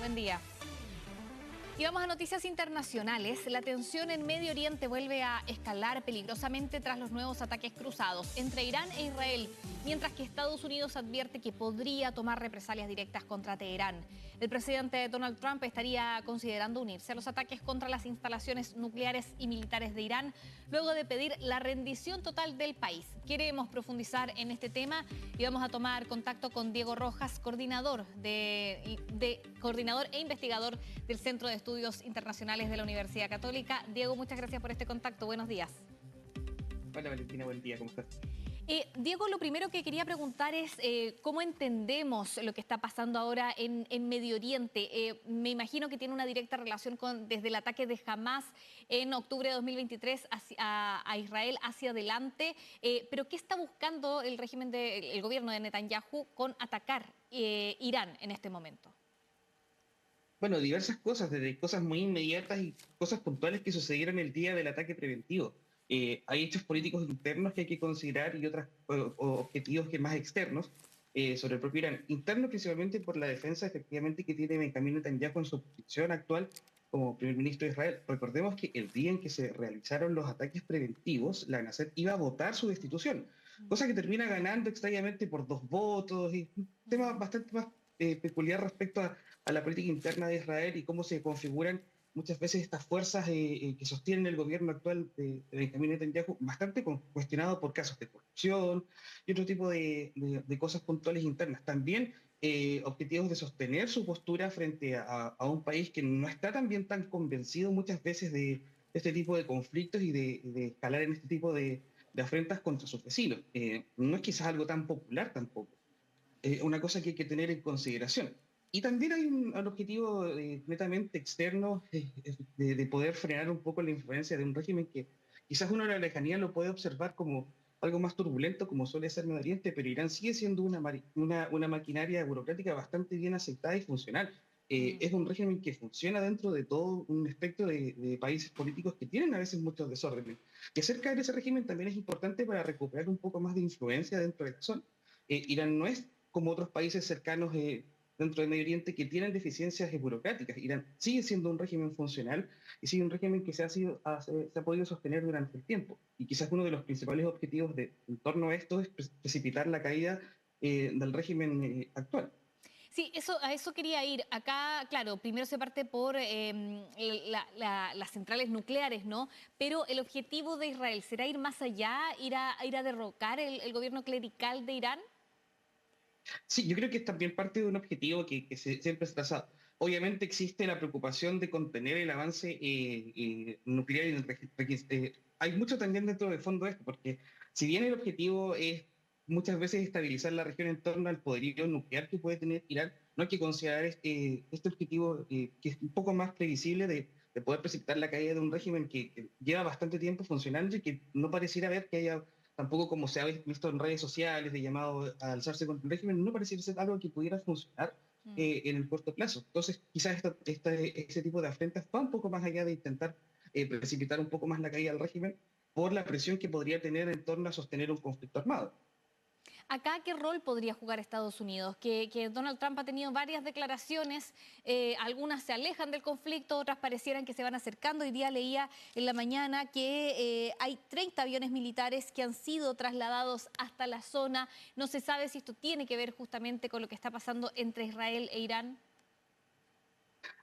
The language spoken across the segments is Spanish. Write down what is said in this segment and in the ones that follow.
Buen día. Y vamos a noticias internacionales. La tensión en Medio Oriente vuelve a escalar peligrosamente tras los nuevos ataques cruzados entre Irán e Israel, mientras que Estados Unidos advierte que podría tomar represalias directas contra Teherán. El presidente Donald Trump estaría considerando unirse a los ataques contra las instalaciones nucleares y militares de Irán, luego de pedir la rendición total del país. Queremos profundizar en este tema y vamos a tomar contacto con Diego Rojas, coordinador e investigador del Centro de Estudios Internacionales de la Universidad Católica. Diego, muchas gracias por este contacto. Buenos días. Hola Valentina, buen día, ¿cómo estás? Diego, lo primero que quería preguntar es cómo entendemos lo que está pasando ahora en Medio Oriente. Me imagino que tiene una directa relación desde el ataque de Hamás en octubre de 2023 a Israel hacia adelante. Pero ¿qué está buscando el gobierno de Netanyahu con atacar Irán en este momento? Bueno, diversas cosas, desde cosas muy inmediatas y cosas puntuales que sucedieron el día del ataque preventivo. Hay hechos políticos internos que hay que considerar y otros objetivos que más externos sobre el propio Irán. Internos principalmente por la defensa efectivamente que tiene Benjamín Netanyahu en su posición actual como primer ministro de Israel. Recordemos que el día en que se realizaron los ataques preventivos, la Knesset iba a votar su destitución, cosa que termina ganando extrañamente por 2 votos, y un tema bastante más peculiar respecto a la política interna de Israel y cómo se configuran muchas veces estas fuerzas que sostienen el gobierno actual de Benjamín Netanyahu, bastante cuestionado por casos de corrupción y otro tipo de cosas puntuales internas. También objetivos de sostener su postura frente a un país que no está también tan convencido muchas veces de este tipo de conflictos y de escalar en este tipo de afrentas contra sus vecinos. No es quizás algo tan popular tampoco, una cosa que hay que tener en consideración. Y también hay un objetivo netamente externo, de poder frenar un poco la influencia de un régimen que quizás uno a la lejanía lo puede observar como algo más turbulento, como suele ser Medio Oriente, pero Irán sigue siendo una maquinaria burocrática bastante bien aceptada y funcional. Mm. Es un régimen que funciona dentro de todo un espectro de países políticos que tienen a veces muchos desórdenes. Y acerca de ese régimen también es importante para recuperar un poco más de influencia dentro de la zona. Irán no es como otros países cercanos dentro del Medio Oriente que tienen deficiencias burocráticas. Irán sigue siendo un régimen funcional y sigue un régimen que se ha podido sostener durante el tiempo. Y quizás uno de los principales objetivos en torno a esto es precipitar la caída del régimen actual. Sí, a eso quería ir. Acá, claro, primero se parte por las centrales nucleares, ¿no? Pero el objetivo de Israel, ¿será ir más allá, ir a derrocar el gobierno clerical de Irán? Sí, yo creo que es también parte de un objetivo siempre se ha trazado. Obviamente existe la preocupación de contener el avance nuclear. Hay mucho también dentro del fondo de esto, porque si bien el objetivo es muchas veces estabilizar la región en torno al poderío nuclear que puede tener Irán, no hay que considerar este objetivo que es un poco más previsible de poder precipitar la caída de un régimen que lleva bastante tiempo funcionando y que no pareciera haber que haya tampoco, como se ha visto en redes sociales de llamado a alzarse contra el régimen, no pareciera ser algo que pudiera funcionar Mm. en el corto plazo. Entonces, quizás ese tipo de afrentas va un poco más allá de intentar precipitar un poco más la caída del régimen por la presión que podría tener en torno a sostener un conflicto armado. Acá, ¿qué rol podría jugar Estados Unidos? Que Donald Trump ha tenido varias declaraciones, algunas se alejan del conflicto, otras parecieran que se van acercando. Hoy día leía en la mañana que hay 30 aviones militares que han sido trasladados hasta la zona. No se sabe si esto tiene que ver justamente con lo que está pasando entre Israel e Irán.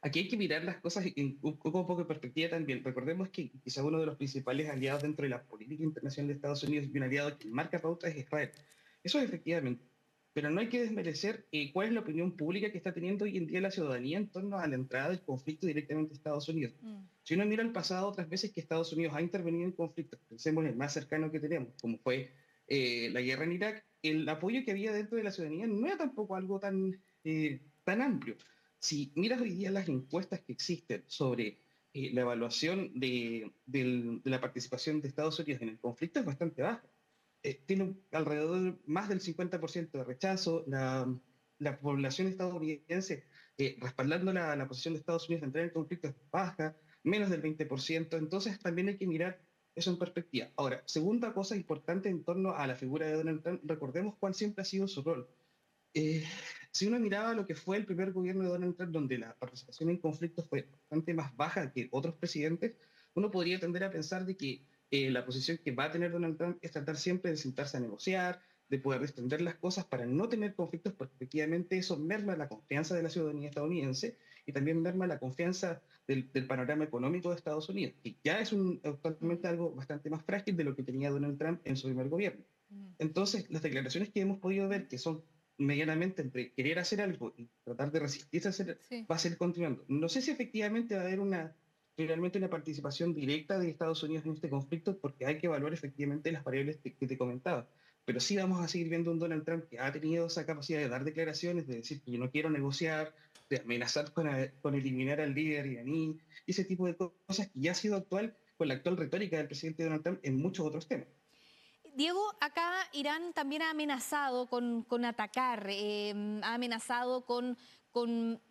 Aquí hay que mirar las cosas en un poco de perspectiva también. Recordemos que quizá uno de los principales aliados dentro de la política internacional de Estados Unidos y un aliado que marca pauta es Israel. Eso es efectivamente. Pero no hay que desmerecer cuál es la opinión pública que está teniendo hoy en día la ciudadanía en torno a la entrada del conflicto directamente a Estados Unidos. Mm. Si uno mira el pasado, otras veces que Estados Unidos ha intervenido en conflictos, pensemos en el más cercano que tenemos, como fue la guerra en Irak, el apoyo que había dentro de la ciudadanía no era tampoco algo tan amplio. Si miras hoy día las encuestas que existen sobre la evaluación de la participación de Estados Unidos en el conflicto, es bastante baja. Tiene alrededor más del 50% de rechazo. La población estadounidense respaldando la posición de Estados Unidos de entrar en el conflicto es baja, menos del 20%. Entonces también hay que mirar eso en perspectiva. Ahora, segunda cosa importante en torno a la figura de Donald Trump, recordemos cuál siempre ha sido su rol. Eh, si uno miraba lo que fue el primer gobierno de Donald Trump, donde la participación en conflictos fue bastante más baja que otros presidentes, uno podría tender a pensar de que la posición que va a tener Donald Trump es tratar siempre de sentarse a negociar, de poder extender las cosas para no tener conflictos, porque efectivamente eso merma la confianza de la ciudadanía estadounidense y también merma la confianza del panorama económico de Estados Unidos, que ya es Mm, actualmente algo bastante más frágil de lo que tenía Donald Trump en su primer gobierno. mm, Entonces, las declaraciones que hemos podido ver, que son medianamente entre querer hacer algo y tratar de resistirse a hacer, sí. va a seguir continuando. No sé si efectivamente va a haber realmente una participación directa de Estados Unidos en este conflicto, porque hay que evaluar efectivamente las variables que te comentaba. Pero sí vamos a seguir viendo un Donald Trump que ha tenido esa capacidad de dar declaraciones, de decir que yo no quiero negociar, de amenazar con eliminar al líder iraní, y ese tipo de cosas que ya ha sido actual con la actual retórica del presidente Donald Trump en muchos otros temas. Diego, acá Irán también ha amenazado con atacar, ha amenazado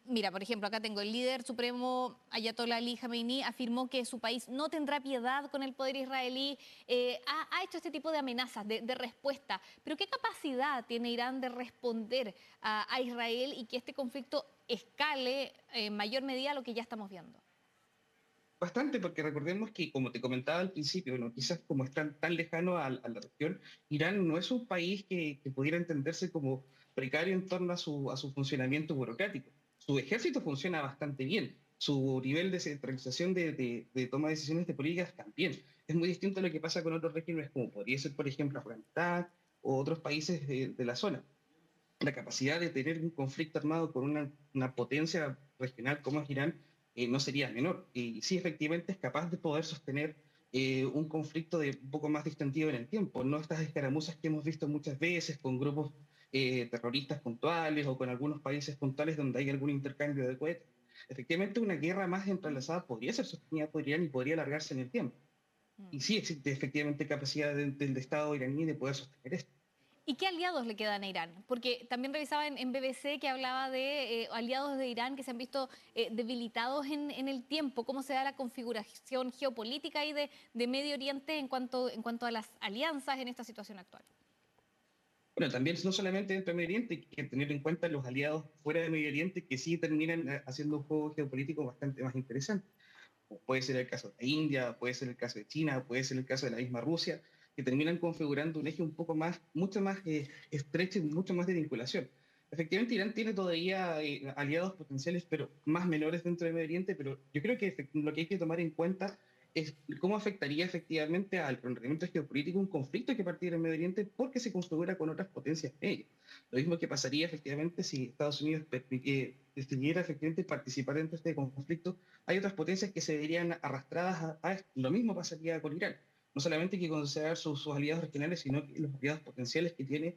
mira, por ejemplo, acá tengo el líder supremo Ayatollah Ali Khamenei, afirmó que su país no tendrá piedad con el poder israelí, ha hecho este tipo de amenazas, de respuesta. Pero ¿qué capacidad tiene Irán de responder a Israel y que este conflicto escale en mayor medida a lo que ya estamos viendo? Bastante, porque recordemos que, como te comentaba al principio, ¿no? Quizás como están tan lejano a la región, Irán no es un país que pudiera entenderse como precario en torno a su funcionamiento burocrático. Su ejército funciona bastante bien, su nivel de centralización de toma de decisiones de políticas también. Es muy distinto a lo que pasa con otros regímenes, como podría ser, por ejemplo, Afganistán o otros países de la zona. La capacidad de tener un conflicto armado con una potencia regional como es Irán no sería menor. Y sí, efectivamente es capaz de poder sostener un conflicto de un poco más distendido en el tiempo, no estas escaramuzas que hemos visto muchas veces con grupos terroristas puntuales o con algunos países puntuales donde hay algún intercambio de cohetes. Efectivamente, una guerra más entrelazada podría ser sostenida por Irán y podría alargarse en el tiempo. Y sí existe efectivamente capacidad del Estado iraní de poder sostener esto. ¿Y qué aliados le quedan a Irán? Porque también revisaba en BBC que hablaba de aliados de Irán que se han visto debilitados en el tiempo. ¿Cómo se da la configuración geopolítica y de Medio Oriente en cuanto a las alianzas en esta situación actual? Bueno, también no solamente dentro de Medio Oriente, hay que tener en cuenta los aliados fuera de Medio Oriente que sí terminan haciendo un juego geopolítico bastante más interesante. Puede ser el caso de la India, puede ser el caso de China, puede ser el caso de la misma Rusia, que terminan configurando un eje un poco más, mucho más estrecho y mucho más de vinculación. Efectivamente, Irán tiene todavía aliados potenciales, pero más menores dentro de Medio Oriente, pero yo creo que lo que hay que tomar en cuenta es cómo afectaría efectivamente al planteamiento geopolítico un conflicto que partiera en Medio Oriente porque se configura con otras potencias en ello. Lo mismo que pasaría efectivamente si Estados Unidos decidiera efectivamente participar dentro de este conflicto, hay otras potencias que se verían arrastradas a esto. Lo mismo pasaría con Irán. No solamente hay que considerar sus aliados regionales, sino que los aliados potenciales que tiene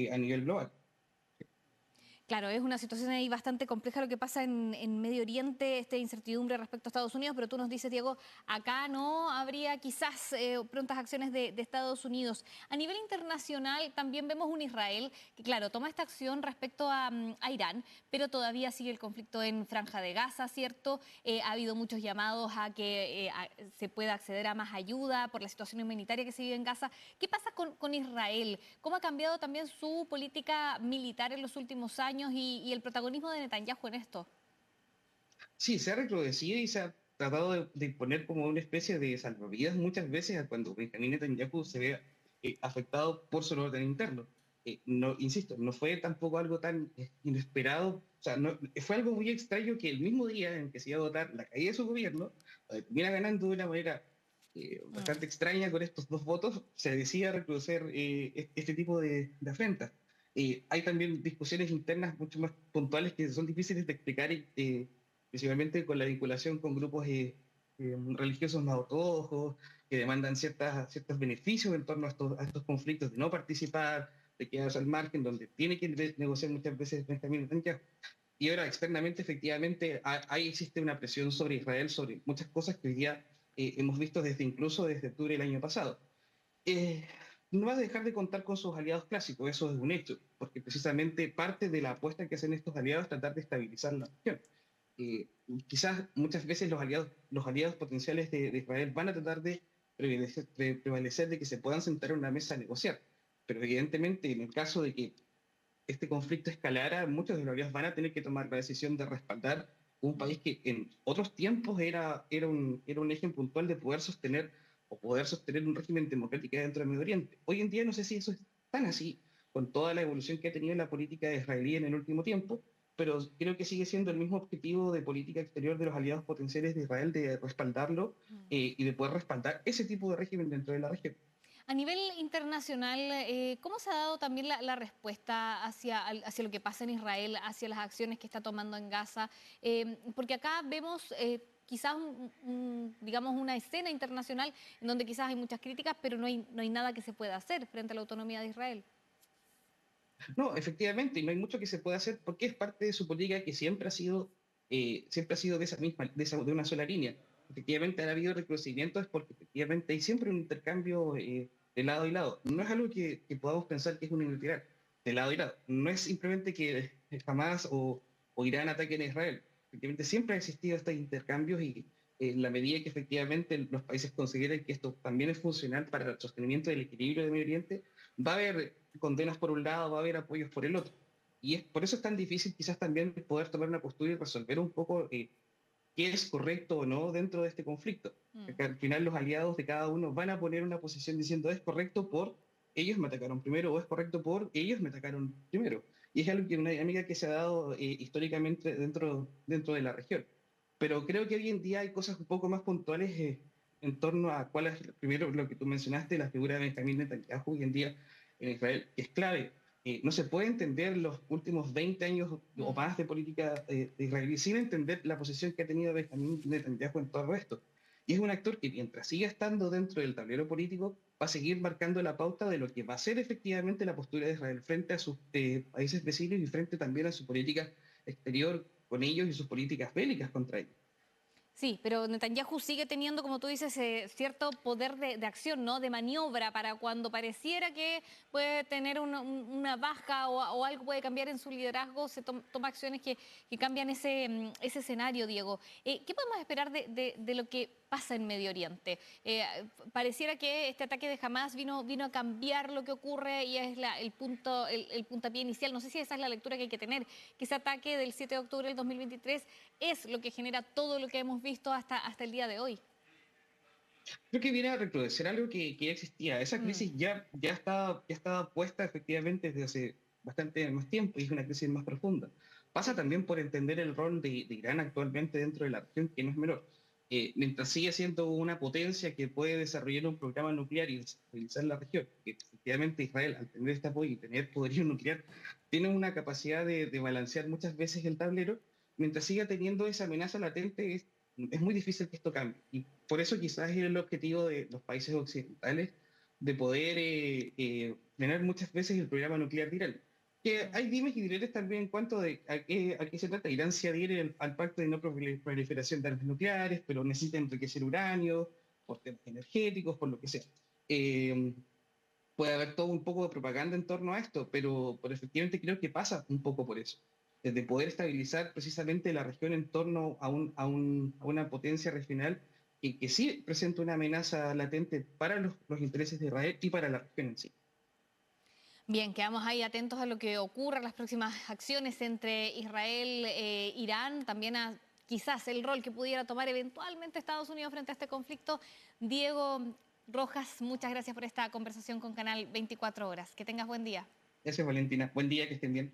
a nivel global. Claro, es una situación ahí bastante compleja lo que pasa en Medio Oriente, esta incertidumbre respecto a Estados Unidos, pero tú nos dices, Diego, acá no habría quizás prontas acciones de Estados Unidos. A nivel internacional también vemos un Israel que, claro, toma esta acción respecto a Irán, pero todavía sigue el conflicto en Franja de Gaza, ¿cierto? Ha habido muchos llamados a que se pueda acceder a más ayuda por la situación humanitaria que se vive en Gaza. ¿Qué pasa con Israel? ¿Cómo ha cambiado también su política militar en los últimos años y el protagonismo de Netanyahu en esto? Sí, se ha recrudecido y se ha tratado de imponer como una especie de salvavidas muchas veces a cuando Benjamín Netanyahu se ve afectado por su orden interno. No, insisto, no fue tampoco algo tan inesperado, o sea, fue algo muy extraño que el mismo día en que se iba a votar la caída de su gobierno, termina ganando de una manera Mm. bastante extraña con estos dos votos, se decía recrudecer este tipo de afrentas. Hay también discusiones internas mucho más puntuales que son difíciles de explicar, principalmente con la vinculación con grupos religiosos más ortodoxos, que demandan ciertos beneficios en torno a estos conflictos de no participar, de quedarse al margen, donde tiene que negociar muchas veces Benjamín Netanyahu. Y ahora, externamente, efectivamente, ahí existe una presión sobre Israel, sobre muchas cosas que hoy día hemos visto incluso desde octubre del año pasado. Eh, no va a dejar de contar con sus aliados clásicos, eso es un hecho, porque precisamente parte de la apuesta que hacen estos aliados es tratar de estabilizar la región. Eh, Quizás muchas veces los aliados potenciales de Israel van a tratar de prevalecer de que se puedan sentar a una mesa a negociar, pero evidentemente en el caso de que este conflicto escalara, muchos de los aliados van a tener que tomar la decisión de respaldar un país que en otros tiempos era un eje puntual de poder sostener o poder sostener un régimen democrático dentro del Medio Oriente. Hoy en día no sé si eso es tan así, con toda la evolución que ha tenido la política israelí en el último tiempo, pero creo que sigue siendo el mismo objetivo de política exterior de los aliados potenciales de Israel de respaldarlo y de poder respaldar ese tipo de régimen dentro de la región. A nivel internacional, ¿cómo se ha dado también la respuesta hacia lo que pasa en Israel, hacia las acciones que está tomando en Gaza? Porque acá vemos quizás, digamos, una escena internacional en donde quizás hay muchas críticas, pero no hay nada que se pueda hacer frente a la autonomía de Israel. No, efectivamente, y no hay mucho que se pueda hacer porque es parte de su política que siempre ha sido de esa misma, de una sola línea. Efectivamente, ha habido reconocimientos porque efectivamente hay siempre un intercambio de lado y lado. No es algo que podamos pensar que es unilateral, de lado y lado. No es simplemente que Hamas o Irán ataquen a Israel. Efectivamente, siempre ha existido estos intercambios y en la medida que efectivamente los países consideren que esto también es funcional para el sostenimiento del equilibrio del Medio Oriente, va a haber condenas por un lado, va a haber apoyos por el otro. Y es por eso es tan difícil quizás también poder tomar una postura y resolver un poco qué es correcto o no dentro de este conflicto. Mm. Porque al final los aliados de cada uno van a poner una posición diciendo es correcto por ellos me atacaron primero o es correcto por ellos me atacaron primero. Y es algo que una dinámica que se ha dado históricamente dentro de la región. Pero creo que hoy en día hay cosas un poco más puntuales en torno a cuál es, primero, lo que tú mencionaste, la figura de Benjamín Netanyahu hoy en día en Israel, que es clave. No se puede entender los últimos 20 años o Mm. más de política de israelí sin entender la posición que ha tenido Benjamín Netanyahu en todo esto. Y es un actor que mientras siga estando dentro del tablero político, va a seguir marcando la pauta de lo que va a ser efectivamente la postura de Israel frente a sus países vecinos y frente también a su política exterior con ellos y sus políticas bélicas contra ellos. Sí, pero Netanyahu sigue teniendo, como tú dices, cierto poder de acción, ¿no? De maniobra para cuando pareciera que puede tener una baja o algo puede cambiar en su liderazgo, se toma acciones que cambian ese escenario, Diego. ¿Qué podemos esperar de lo que pasa en Medio Oriente? Pareciera que este ataque de Hamas vino a cambiar lo que ocurre y es el puntapié inicial. No sé si esa es la lectura que hay que tener, que ese ataque del 7 de octubre del 2023 es lo que genera todo lo que hemos visto hasta el día de hoy. Creo que viene a recrudecer algo que ya existía. Esa Mm. crisis ya estaba puesta efectivamente desde hace bastante más tiempo y es una crisis más profunda. Pasa Sí. también por entender el rol de Irán actualmente dentro de la región, que no es menor. Mientras sigue siendo una potencia que puede desarrollar un programa nuclear y desestabilizar la región, que efectivamente Israel, al tener este apoyo y tener poderío nuclear, tiene una capacidad de balancear muchas veces el tablero, mientras siga teniendo esa amenaza latente, es muy difícil que esto cambie. Y por eso quizás es el objetivo de los países occidentales de poder frenar muchas veces el programa nuclear de Irán. Que Mm. hay dimes y diretes también en cuanto de a qué se trata. Irán se adhiere al pacto de no proliferación de armas nucleares, pero necesita enriquecer uranio por temas energéticos, por lo que sea. Eh, Puede haber todo un poco de propaganda en torno a esto, pero efectivamente creo que pasa un poco por eso, de poder estabilizar precisamente la región en torno a una potencia regional que sí presenta una amenaza latente para los intereses de Israel y para la región en sí. Bien, quedamos ahí atentos a lo que ocurra, las próximas acciones entre Israel e Irán, también a quizás el rol que pudiera tomar eventualmente Estados Unidos frente a este conflicto. Diego Rojas, muchas gracias por esta conversación con Canal 24 Horas. Que tengas buen día. Gracias, Valentina. Buen día, que estén bien.